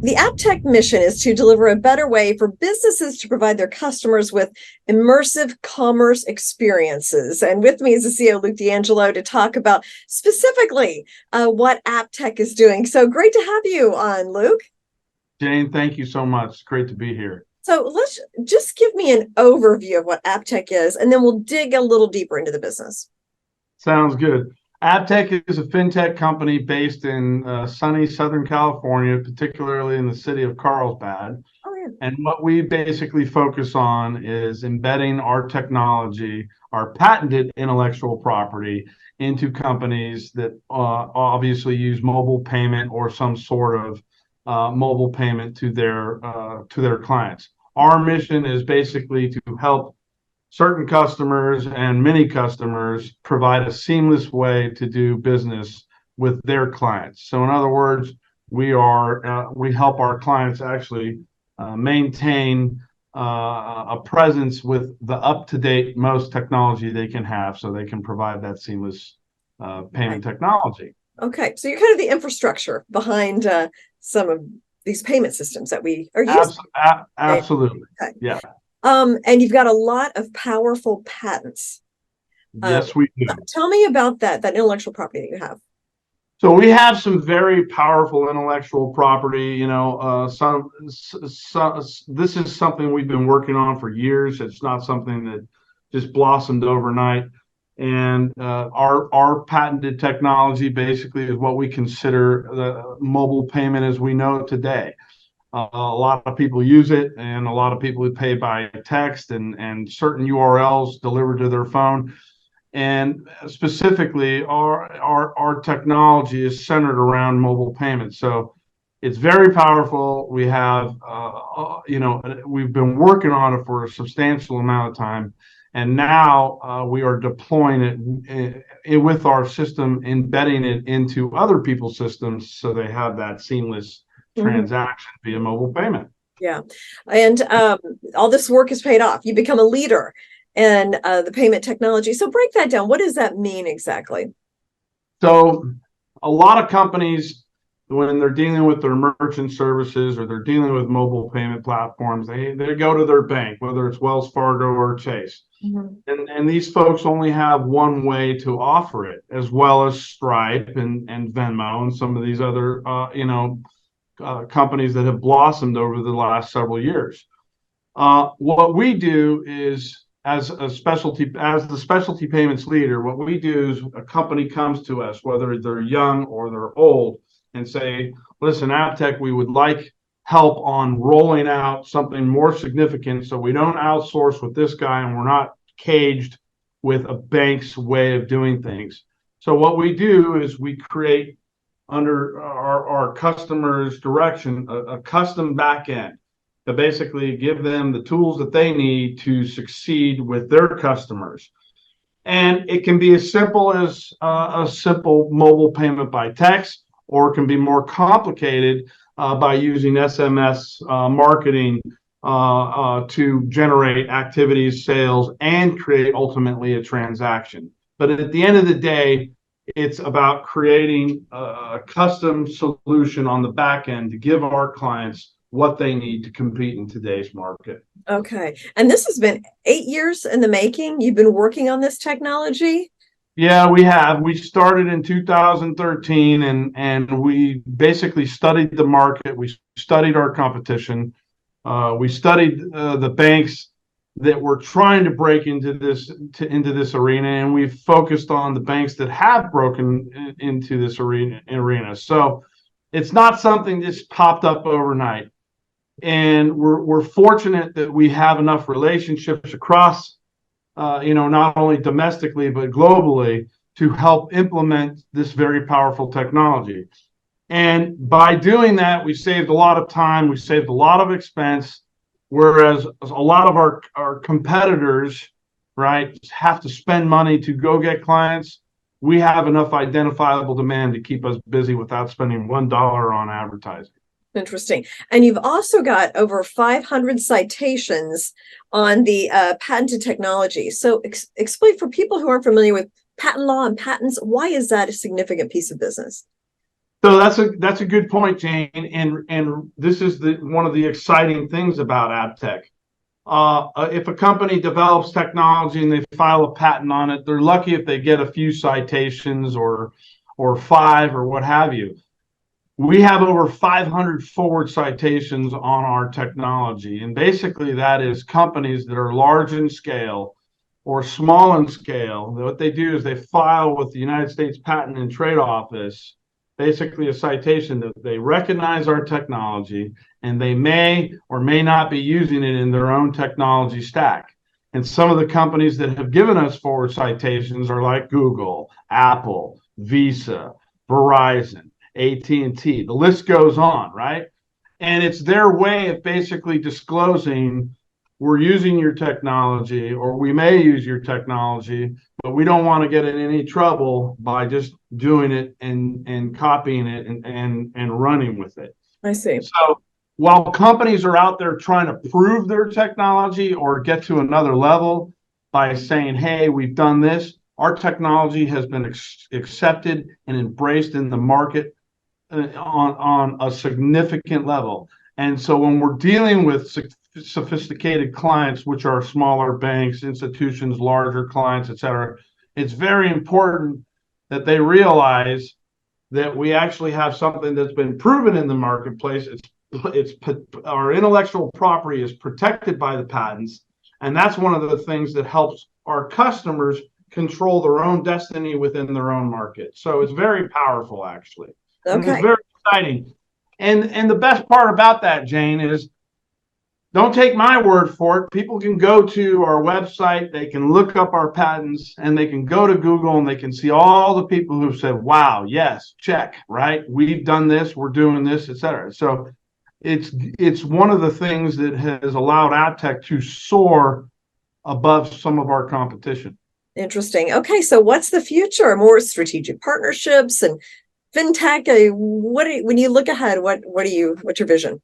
The AppTech mission is to deliver a better way for businesses to provide their customers with immersive commerce experiences. And with me is the CEO, Luke D'Angelo, to talk about specifically what AppTech is doing. So great to have you on, Luke. Jane, thank you so much. Great to be here. So let's just give me an overview of what AppTech is, and then we'll dig a little deeper into the business. Sounds good. AppTech is a fintech company based in sunny Southern California, particularly in the city of Carlsbad. Oh, yeah. And what we basically focus on is embedding our technology, our patented intellectual property, into companies that obviously use mobile payment or some sort of mobile payment to their clients. Our mission is basically to help certain customers and many customers provide a seamless way to do business with their clients. So in other words, we help our clients actually maintain a presence with the up-to-date most technology they can have, so they can provide that seamless payment technology. Okay, so you're kind of the infrastructure behind some of these payment systems that we are using. Absolutely. Okay. Yeah. And you've got a lot of powerful patents. Yes, we do. Tell me about that intellectual property that you have. So we have some very powerful intellectual property. This is something we've been working on for years. It's not something that just blossomed overnight. And our patented technology basically is what we consider the mobile payment as we know it today. A lot of people use it, and a lot of people pay by text and certain URLs delivered to their phone. And specifically, our technology is centered around mobile payments. So it's very powerful. We have, we've been working on it for a substantial amount of time. And now we are deploying it with our system, embedding it into other people's systems so they have that seamless transaction via mobile payment. Yeah. And all this work has paid off. You become a leader in the payment technology. So break that down. What does that mean exactly? So a lot of companies, when they're dealing with their merchant services or they're dealing with mobile payment platforms, they go to their bank, whether it's Wells Fargo or Chase. And these folks only have one way to offer it, as well as Stripe and Venmo and some of these other companies that have blossomed over the last several years. What we do is, as the specialty payments leader, what we do is a company comes to us, whether they're young or they're old, and say, listen, AppTech, we would like help on rolling out something more significant so we don't outsource with this guy and we're not caged with a bank's way of doing things. So what we do is we create, under our customers' direction, a custom backend to basically give them the tools that they need to succeed with their customers. And it can be as simple as a simple mobile payment by text, or it can be more complicated by using SMS marketing to generate activities, sales, and create ultimately a transaction. But at the end of the day, it's about creating a custom solution on the back end to give our clients what they need to compete in today's market. Okay. And this has been 8 years in the making. You've been working on this technology? Yeah, we have. We started in 2013 and we basically studied the market. We studied our competition. We studied the banks that were trying to break into this arena, and we focused on the banks that have broken into this arena. So it's not something that's popped up overnight. And we're fortunate that we have enough relationships across not only domestically, but globally to help implement this very powerful technology. And by doing that, we saved a lot of time, we saved a lot of expense, whereas a lot of our competitors, right, have to spend money to go get clients. We have enough identifiable demand to keep us busy without spending $1 on advertising. Interesting. And you've also got over 500 citations on the patented technology. So explain, for people who aren't familiar with patent law and patents, why is that a significant piece of business? So that's a good point, Jane. And this is one of the exciting things about AppTech. If a company develops technology and they file a patent on it, they're lucky if they get a few citations or five or what have you. We have over 500 forward citations on our technology, and basically that is companies that are large in scale or small in scale. What they do is they file with the United States Patent and Trade Office basically a citation that they recognize our technology and they may or may not be using it in their own technology stack. And some of the companies that have given us forward citations are like Google, Apple, Visa, Verizon, AT&T. The list goes on, right? And it's their way of basically disclosing we're using your technology or we may use your technology, but we don't want to get in any trouble by just doing it and copying it and running with it. I see. So while companies are out there trying to prove their technology or get to another level by saying, hey, we've done this, our technology has been accepted and embraced in the market on a significant level. And so when we're dealing with sophisticated clients, which are smaller banks, institutions, larger clients, et cetera, it's very important that they realize that we actually have something that's been proven in the marketplace. It's our intellectual property is protected by the patents, and that's one of the things that helps our customers control their own destiny within their own market. So it's very powerful, actually. And it's very exciting. And the best part about that, Jane, is don't take my word for it. People can go to our website, they can look up our patents, and they can go to Google and they can see all the people who've said, wow, yes, check, right? We've done this, we're doing this, et cetera. So it's one of the things that has allowed AppTech to soar above some of our competition. Interesting. Okay, so what's the future? More strategic partnerships and Fintech. When you look ahead, what's your vision?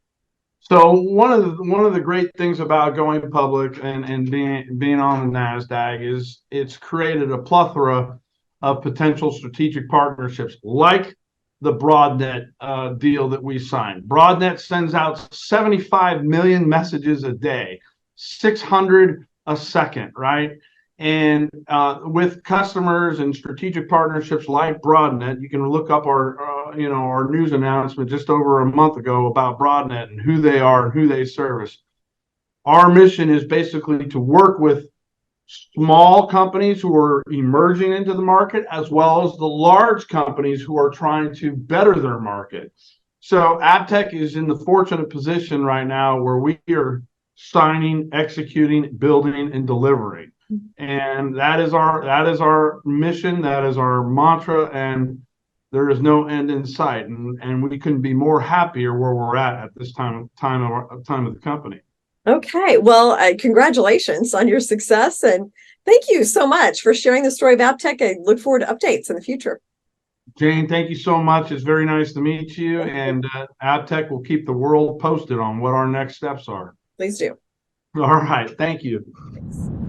So one of the great things about going public and being on the NASDAQ is it's created a plethora of potential strategic partnerships, like the Broadnet deal that we signed. Broadnet sends out 75 million messages a day, 600 a second, right? And with customers and strategic partnerships like Broadnet, you can look up our news announcement just over a month ago about Broadnet and who they are and who they service. Our mission is basically to work with small companies who are emerging into the market, as well as the large companies who are trying to better their market. So AppTech is in the fortunate position right now where we are signing, executing, building, and delivering. And that is our mission, that is our mantra, and there is no end in sight. And we couldn't be more happier where we're at this time of the company. Okay, well, congratulations on your success, and thank you so much for sharing the story of AppTech. I look forward to updates in the future. Jane, thank you so much. It's very nice to meet you, and AppTech will keep the world posted on what our next steps are. Please do. All right, thank you. Thanks.